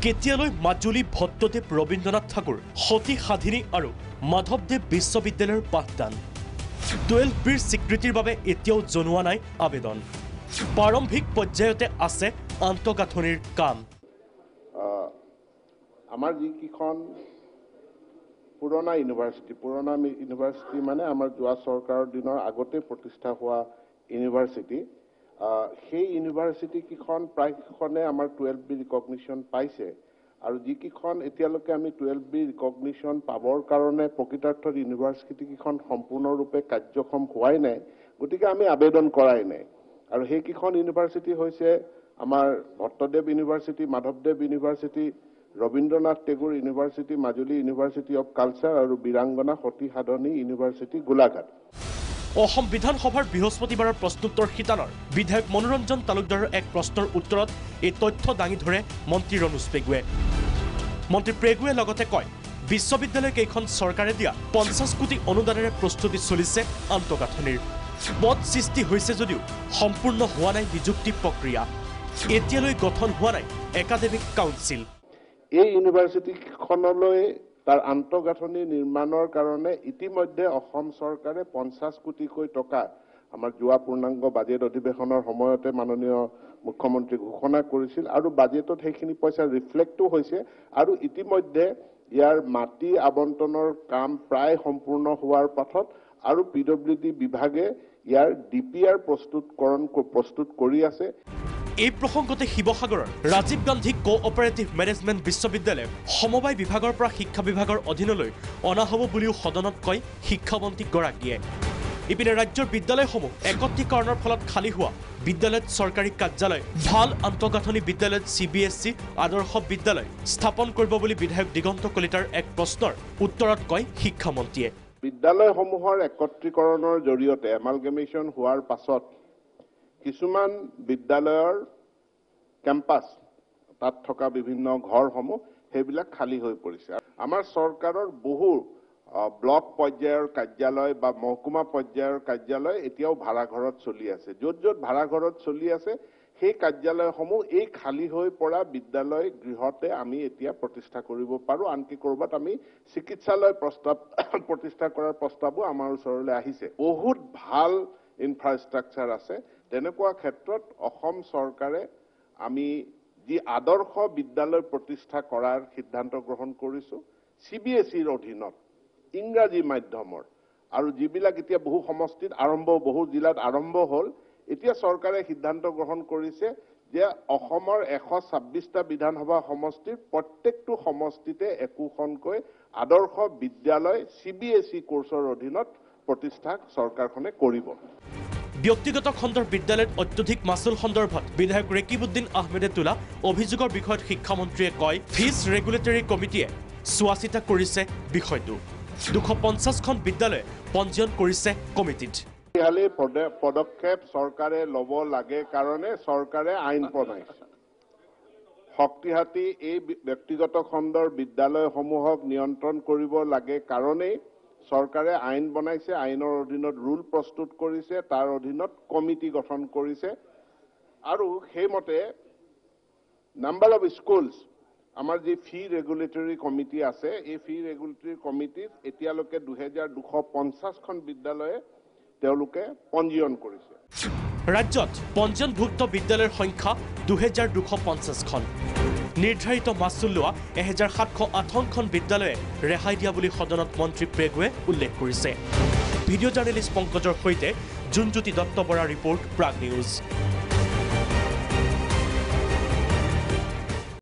কেতিয়ালৈ মাজুলী ভট্টদেৱ ৰবীন্দ্ৰনাথ ঠাকুৰ সতী সাধিনী আৰু মাধৱদেৱ বিশ্ববিদ্যালয়ৰ পাঠদান 12Bৰ স্বীকৃতিৰ বাবে এতিয়াও জনোৱা নাই আবেদন প্ৰাৰম্ভিক পৰ্যায়তে আছে আন্তঃগাঁথনিৰ কাম আমাৰ যিকিখন পুৰণা ইউনিভাৰ্চিটি মানে আমাৰ যোৱা চৰকাৰৰ দিনৰ আগতে প্ৰতিষ্ঠা হোৱা ইউনিভাৰ্চিটি সেই ইউনিভাৰ্চিটি কিখন প্ৰায়খনে আমাৰ 12B ৰিকগনিশ্যন পাইছে আৰু যিকিখন এতিয়ালৈকে আমি 12B ৰিকগনিশ্যন পাবৰ কাৰণে প্ৰকৃতাৰ্থত ইউনিভাৰ্চিটি কিখন সম্পূৰ্ণৰূপে কাৰ্যক্ষম হোৱাই নাই গতিকে আমি আবেদন কৰাই নাই আৰু সেইকিখন ইউনিভাৰ্চিটি হৈছে আমাৰ ভট্টদেৱ ইউনিভাৰ্চিটি মাধৱদেৱ university Rabindranath Tagore university Majuli university of culture আৰু বীৰাংগনা সতী সাধনী ইউনিভাৰ্চিটি গোলাঘাট অসম বিধানসভাৰ বৃহস্পতিবাৰৰ প্ৰশ্নোত্তৰ শিতানৰ বিধায়ক মনোৰঞ্জন তালুকদাৰৰ এক প্ৰশ্নৰ উত্তৰত এই তথ্য দাঙি ধৰে মন্ত্ৰী ৰণোজ পেগুৱে মন্ত্ৰী পেগুৱে লগতে কয় বিশ্ববিদ্যালয় কেইখন চৰকাৰে দিয়া 50 কোটি অনুদানেৰে প্ৰস্তুতি চলিছে আন্তঃগাঁথনিৰ পদ সৃষ্টি হৈছে যদিও সম্পূৰ্ণ হোৱা নাই নিযুক্তি প্ৰক্ৰিয়া এতিয়ালৈ গঠন হোৱা নাই একাডেমিক কাউন্সিল এই ইউনিভাৰ্চিটিখনলৈ তাৰ আন্তঃগাঁথনি নিৰ্মাণৰ কাৰণে ইতিমধ্যে অসম চৰকাৰে 50 কোটিকৈ টকা আমাৰ যোৱা পূৰ্ণাংগ বাজেট অধিৱেশনৰ সময়তে মাননীয় মুখ্যমন্ত্ৰী ঘোষণা কৰিছিল আৰু বাজেটত সেইখিনি পইচা ৰিফ্লেক্টো হৈছে আৰু ইতিমধ্যে ইয়াৰ মাটি আবণ্টনৰ কাম প্ৰায় সম্পূৰ্ণ হোৱাৰ পথত আৰু পিডব্লিউডি বিভাগে ইয়াৰ ডিপিআৰ প্ৰস্তুত কৰি আছে এই প্ৰসংগতে শিৱসাগৰৰ ৰাজীৱ গান্ধী কোঅপাৰেটিভ মেনেজমেণ্ট বিশ্ববিদ্যালয় সমবায় বিভাগৰ পৰা শিক্ষা বিভাগৰ অধীনলৈ অনা হ'ব বুলিও সদনত কয় শিক্ষামন্ত্ৰীগৰাকীয়ে ইপিনে ৰাজ্যৰ বিদ্যালয়সমূহ একত্ৰীকৰণৰ ফলত খালী হোৱা বিদ্যালয়ত চৰকাৰী কাৰ্যালয় ভাল আন্তঃগাঁথনি বিদ্যালয়ত CBSE আদৰ্শ বিদ্যালয় স্থাপন কৰিব বুলি বিধায়ক দিগন্ত কলিতাৰ এক প্ৰশ্নৰ উত্তৰত কয় শিক্ষামন্ত্ৰীয়ে বিদ্যালয়সমূহৰ একত্ৰীকৰণৰ জৰিয়তে এমালগেমেশ্যন হোৱাৰ পাছত কিছুমান বিদ্যালয়ৰ কেম্পাছ তাত থকা বিভিন্ন ঘৰসমূহ সেইবিলাক খালী হৈ পৰিছে আমাৰ চৰকাৰৰ বহু ব্লক পৰ্যায়ৰ কাৰ্যালয় বা মহকুমা পৰ্যায়ৰ কাৰ্যালয় এতিয়াও ভাড়াঘৰত চলি আছে য'ত ভাড়াঘৰত চলি আছে সেই কাৰ্যালয়সমূহ এই খালী হৈ পৰা বিদ্যালয় গৃহতে আমি এতিয়া প্ৰতিষ্ঠা কৰিব পাৰোঁ আনকি কৰবাত আমি চিকিৎসালয় প্ৰতিষ্ঠা কৰাৰ প্ৰস্তাৱো আমাৰ ওচৰলৈ আহিছে বহুত ভাল ইনফ্ৰাষ্ট্ৰাকচাৰ আছে তেনেকুৱা ক্ষেত্ৰত অসম চৰকাৰে আমি যি আদৰ্শ বিদ্যালয় প্ৰতিষ্ঠা কৰাৰ সিদ্ধান্ত গ্ৰহণ কৰিছো CBSEৰ অধীনত ইংৰাজী মাধ্যমৰ আৰু যিবিলাক এতিয়া বহু সমষ্টিত বহু জিলাত আৰম্ভ হ'ল এতিয়া চৰকাৰে সিদ্ধান্ত গ্ৰহণ কৰিছে যে অসমৰ 126টা বিধানসভা সমষ্টিৰ প্ৰত্যেকটো সমষ্টিতে একোখনকৈ আদৰ্শ বিদ্যালয় CBSE কোৰ্চৰ অধীনত প্ৰতিষ্ঠা চৰকাৰখনে কৰিব ব্যক্তিগত খণ্ডৰ বিদ্যালয়ত অত্যধিক মাচুল সন্দৰ্ভত বিধায়ক ৰেকিবুদ্দিন আহমেদে তোলা অভিযোগৰ বিষয়ত শিক্ষামন্ত্ৰীয়ে কয় ফিজ ৰেগুলেটৰী কমিটিয়ে চোৱাচিতা কৰিছে বিষয়টো 250খন বিদ্যালয়ে পঞ্জীয়ন কৰিছে কমিটিত পদক্ষেপ চৰকাৰে ল'ব লাগে কাৰণে চৰকাৰে আইন বনাইছে শক্তিহাতী এই ব্যক্তিগত খণ্ডৰ বিদ্যালয়সমূহক নিয়ন্ত্ৰণ কৰিব লাগে কাৰণেই চৰকাৰে আইন বনাইছে আইনৰ অধীনত ৰুল প্ৰস্তুত কৰিছে তাৰ অধীনত কমিটি গঠন কৰিছে আৰু সেইমতে নাম্বাৰ অফ স্কুলছ আমাৰ যি ফি ৰেগুলেটৰী কমিটি আছে এই ফি ৰেগুলেটৰী কমিটিত এতিয়ালৈকে 2250খন বিদ্যালয়ে তেওঁলোকে পঞ্জীয়ন কৰিছে ৰাজ্যত পঞ্জীয়নভুক্ত বিদ্যালয়ৰ সংখ্যা 2250খন নিৰ্ধাৰিত মাচুল লোৱা 1708খন বিদ্যালয়ে ৰেহাই দিয়া বুলি সদনত মন্ত্ৰী পেগুৱে উল্লেখ কৰিছে ভিডিঅ' জাৰ্নেলিষ্ট পংকজৰ সৈতে জুনজ্যোতি দত্ত বৰা ৰিপৰ্ট প্ৰাগ নিউজ